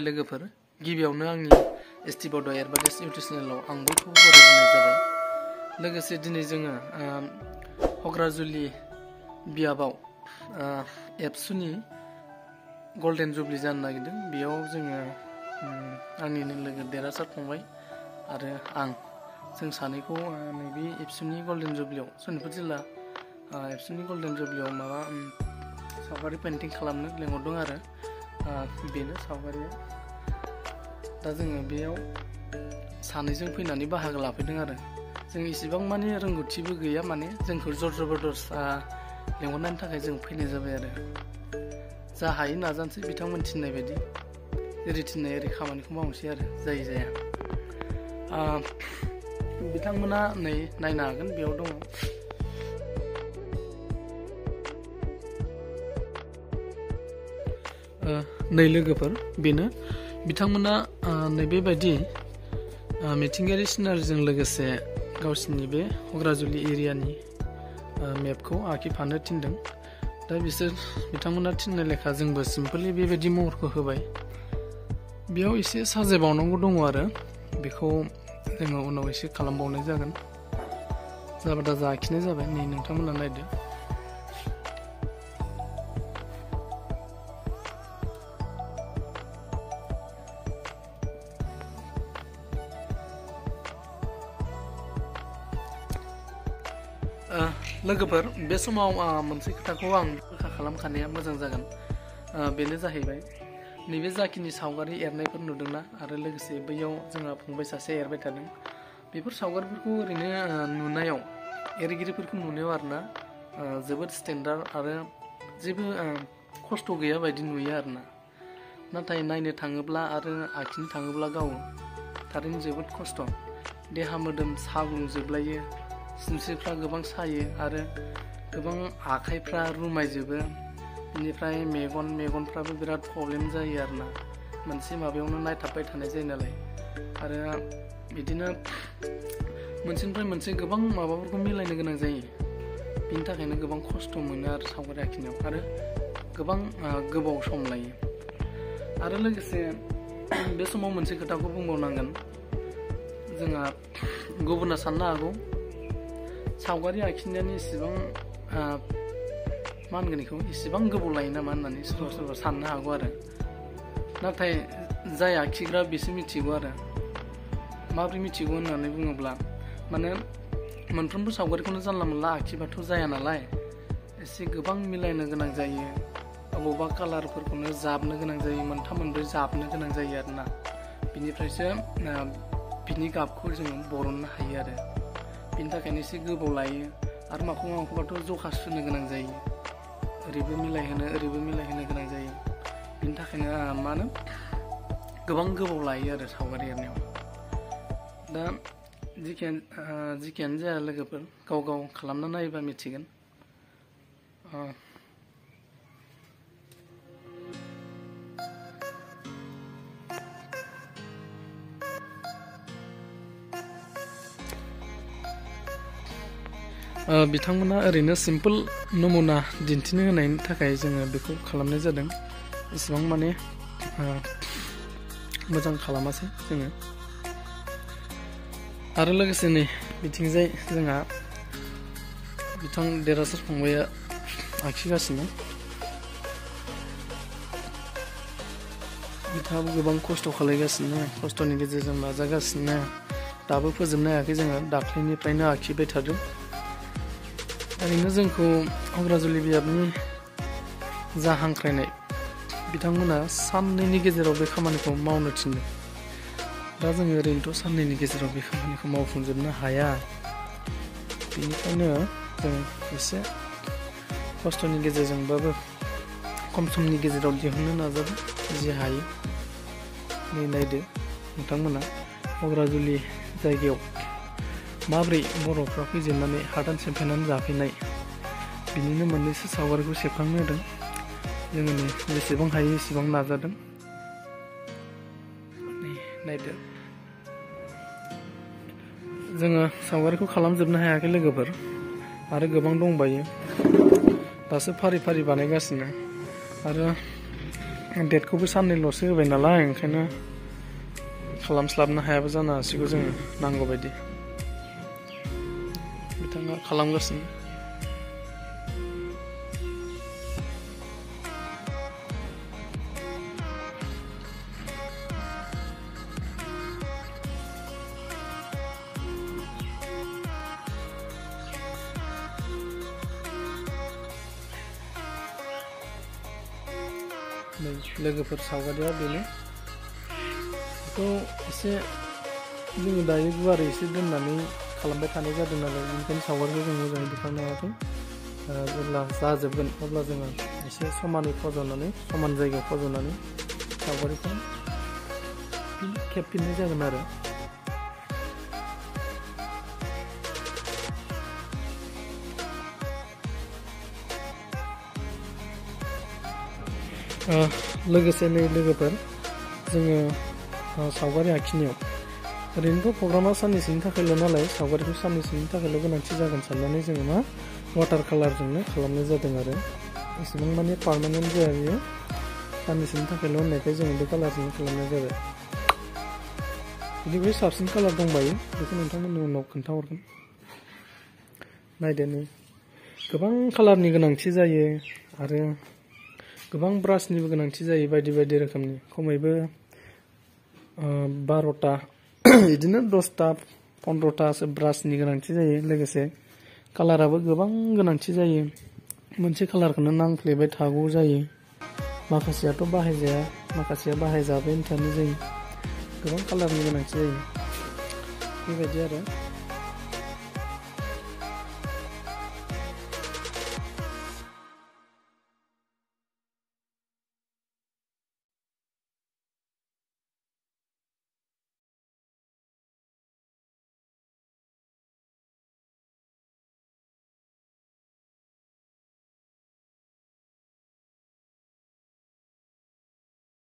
लोगोफोर गिबियावनो आंनि एसटि बड' एडभार्टाइज इउटुब चेनेलाव आं बयखौबो बरायनाय जाबाय। लोगोसे दिनै जोङो हग्राजुलि बियाबाव एबसुनि गल्डेन जुबलि जानो नागिरदों। बेयाव जोङो आंनिनो लोगो देरहासार फंबाय आरो आं जों सानैखौ नैबे एबसुनि गल्डेन जुबलियाव सनितपुर जिल्ला एबसुनि गल्डेन जुबलियाव माबा सावगारि पेन्टिं खालामनो लेंहरदों आरो बेनो सावगारिया। दा जोङो बेयाव सानैजों फैनानै बाहागो लाफैदों आरो जों इसेबां माने रोंगौथिबो गैया, माने जोंखौ जर जबरदस्त लेंहरनायनि थाखाय जों फैनाय जाबाय आरो जा हायो नाजानोसै, बिथांमोन थिननाय बायदि जेरै थिननाय ओरै खामानिखौ मावनोसै आरो जायो जाया। बिथांमोना नै नायनो हागोन, बेयाव दङ। नै लोगोफोर बेनो बिथांमोना नैबेबायदि मिथिंगायारि सिनारिजों लोगोसे गावसिनि बे हग्राजुलि एरियानि मेपखौ आखिफानो थिनदों। दा बिथांमोना थिननाय लेखा जोंबो सिम्पलि बेबायदि महरखौ होबाय। बेयाव एसे साजायबावनांगौ दङ आरो बेखौ जोङो उनाव एसे खालामबावनाय जागोन। जाबा दा आखिनाय जाबाय, नै नोंथांमोना नायदो। लोगोफोर बे समाव मोनसे खोथाखौ आं रोखा खालामखानाया मोजां जागोन। बेनो जाहैबाय नैबे जाखिनि सावगारि एरनायफोर नुदोंना, आरो लोगोसे बैयाव जोंहा फंबाय सासे एरबाय थादों, बेफोर सावगारिफोरखौ ओरैनो नुनायाव एरगिरिफोरखौ नुनायाव आरोना जोबोद स्टेन्डार्ड आरो जेबो खस्थ' गैया बायदि नुयो आरोना। नाथाय नायनो थाङोब्ला आरो आखिनो थाङोब्ला गाव थारैनो जोबोद खस्थ'। देहा मोदोम साग्लुंजोबलायो, सिनस्रिफ्रा गोबां सायो आरो गोबां आखाइफ्रा रुमायजोबो। बेनिफ्राय मेगनफ्राबो बिराद प्रब्लेम जायो आरोना, मोनसे माबायावनो नायथाबबाय थानाय जायो नालाय। आरो बिदिनो मोनसेनिफ्राय मोनसे गोबां माबाफोरखौ मिलायनो गोनां जायो। बिनि थाखायनो गोबां खस्थ' मोनो आरो सावगारि आखिनायाव, आरो गोबां गोबाव सम लायो। आरो लोगोसे बे समाव मोनसे खोथाखौ बुंबावनांगोन, जोंहा गुबुना साननो हागौ सावगारि आखिनायानो इसेबां मा होनगोन बेखौ इसेबां गोबाव लायो नामा होननानै सोरबा सोरबा साननो हागौ आरो। नाथाय जाय आखिग्रा बेसो मिथिगौ आरो। माबोरै मिथिगौ होननानै बुङोब्ला, माने मोनफ्रोमबो सावगारिखौनो जानला मोनला आखिबाथ' जाया नालाय, एसे गोबां मिलायनो गोनां जायो। बबेबा कालारफोरखौनो जाबनो गोनां जायो, मोनथाम मोनब्रै जाबनो गोनां जायो आरोना। बिनिफ्रायसो बिनि गाबखौ जोङो बरननो हायो आरो। बिनि थाखायनो एसे गोबाव लायो। आरो माखौबाथ' जखा सुनो गोनां जायो, ओरैबो मिलायहोनो गोनां जायो। बिनि थाखायनो मा होनो गोबां गोबाव लायो आरो सावगारि एरनायाव। दा जिखियानो जाया लोगोफोर, गाव खालामना नायोबा मिथिगोन। बिथांमोना ओरैनो सिम्पोल नमुना दिन्थिनो होनायनि थाखाय जोङो बेखौ खालामनाय जादों। इसेबां माने मोजां खालामासै जोङो। आरो लोगोसे नै बिथिंजाय जोंहा बिथां देरहासार फंबाया आखिगासिनो। बिथाङाबो गोबां खस्थ' खालायगासिनो, खस्थ'नि गेजेरजों नाजागासिनो। दाबो फोजोबनो हायाखै, जोङो दाख्लैनिफ्रायनो आखिबाय थादों। ओरैनो जोंखौ हग्राजुलि बियाबनि जा हांख्रायनाय, बिथांमोना साननैनि गेजेराव बे खामानिखौ मावनो थिनदों। दा जोङो ओरैनोथ' साननैनि गेजेराव बे खामानिखौ मावफुंजोबनो हाया। बेनिखायनो जों एसे खस्थ'नि गेजेरजोंबाबो खम समनि गेजेराव दिहुननो नाजादों जि हायो। नै नायदो नोंथांमोना हग्राजुलि जायगायाव माब्रै बर'फ्रा फैजेननानै हादान सेफायनानै जाफैनाय, बिनिनो मोननैसो सावगारिखौ सेबखांनो होदों। जोङो जेसेबां हायो एसेबां नाजादों। नायदो, जोङो सावगारिखौ खालामजोबनो हायाखै लोगोफोर, आरो गोबां दंबायो। दासो फारि फारि बानायगासिनो। आरो डेटखौबो साननैल'सो होबाय नालाय ओंखायनो खालामस्लाबनो हायाबो जानो हासिगौ जोङो नांगौ बायदि बिथाङा खालामगासिनो लोगोफोर सावगारिया बेनो बेखौ एसे जोङो दायो गुवारै एसे दोननानै खालामबाय थानाय जादों नालाय बेनिखायनो सावगारिखौ जों मोजाङै दिखांनो हायाखै जेब्ला जाजोबगोन अब्ला जोङो एसे समानै फज'नानै समान जायगायाव फज'नानै सावगारिखौ खेबफिननाय जागोन आरो लोगोसे नै लोगोफोर जोङो सावगारि आखिनायाव ओरैनोथ' प्रग्रामा साननैसोनि थाखायल' नालाय सावगारिखौ साननैसोनि थाखायल' गोनांथि जागोन साननानै जोङो मा वाटार कालारजोंनो खालामनाय जादों आरो एसेबां माने पार्मानेन्ट जाया बेयो साननैसोनि थाखायल' होननायखाय जोङो बे कालारजोंनो खालामनाय जाबाय बिनिफ्राय साबसिन कालार दंबायो बेखौ नोंथांमोननि उनाव खोन्थाहरगोन नायदो नै गोबां कालारनि गोनांथि जायो आरो गोबां ब्रासनिबो गोनांथि जायो बायदि बायदि रोखोमनि खमैबो 12टा बिदिनो 10टा 15टासो ब्रासनि गोनांथि जायो लोगोसे कालाराबो गोबां गोनांथि जायो मोनसे कालारखौनो नांफ्लेबाय थागौ जायो माखासेयाथ' बाहायजाया माखासेया बाहायजाबाय थानाय जायो गोबां कालारनि गोनांथि जायो बेबायदि आरो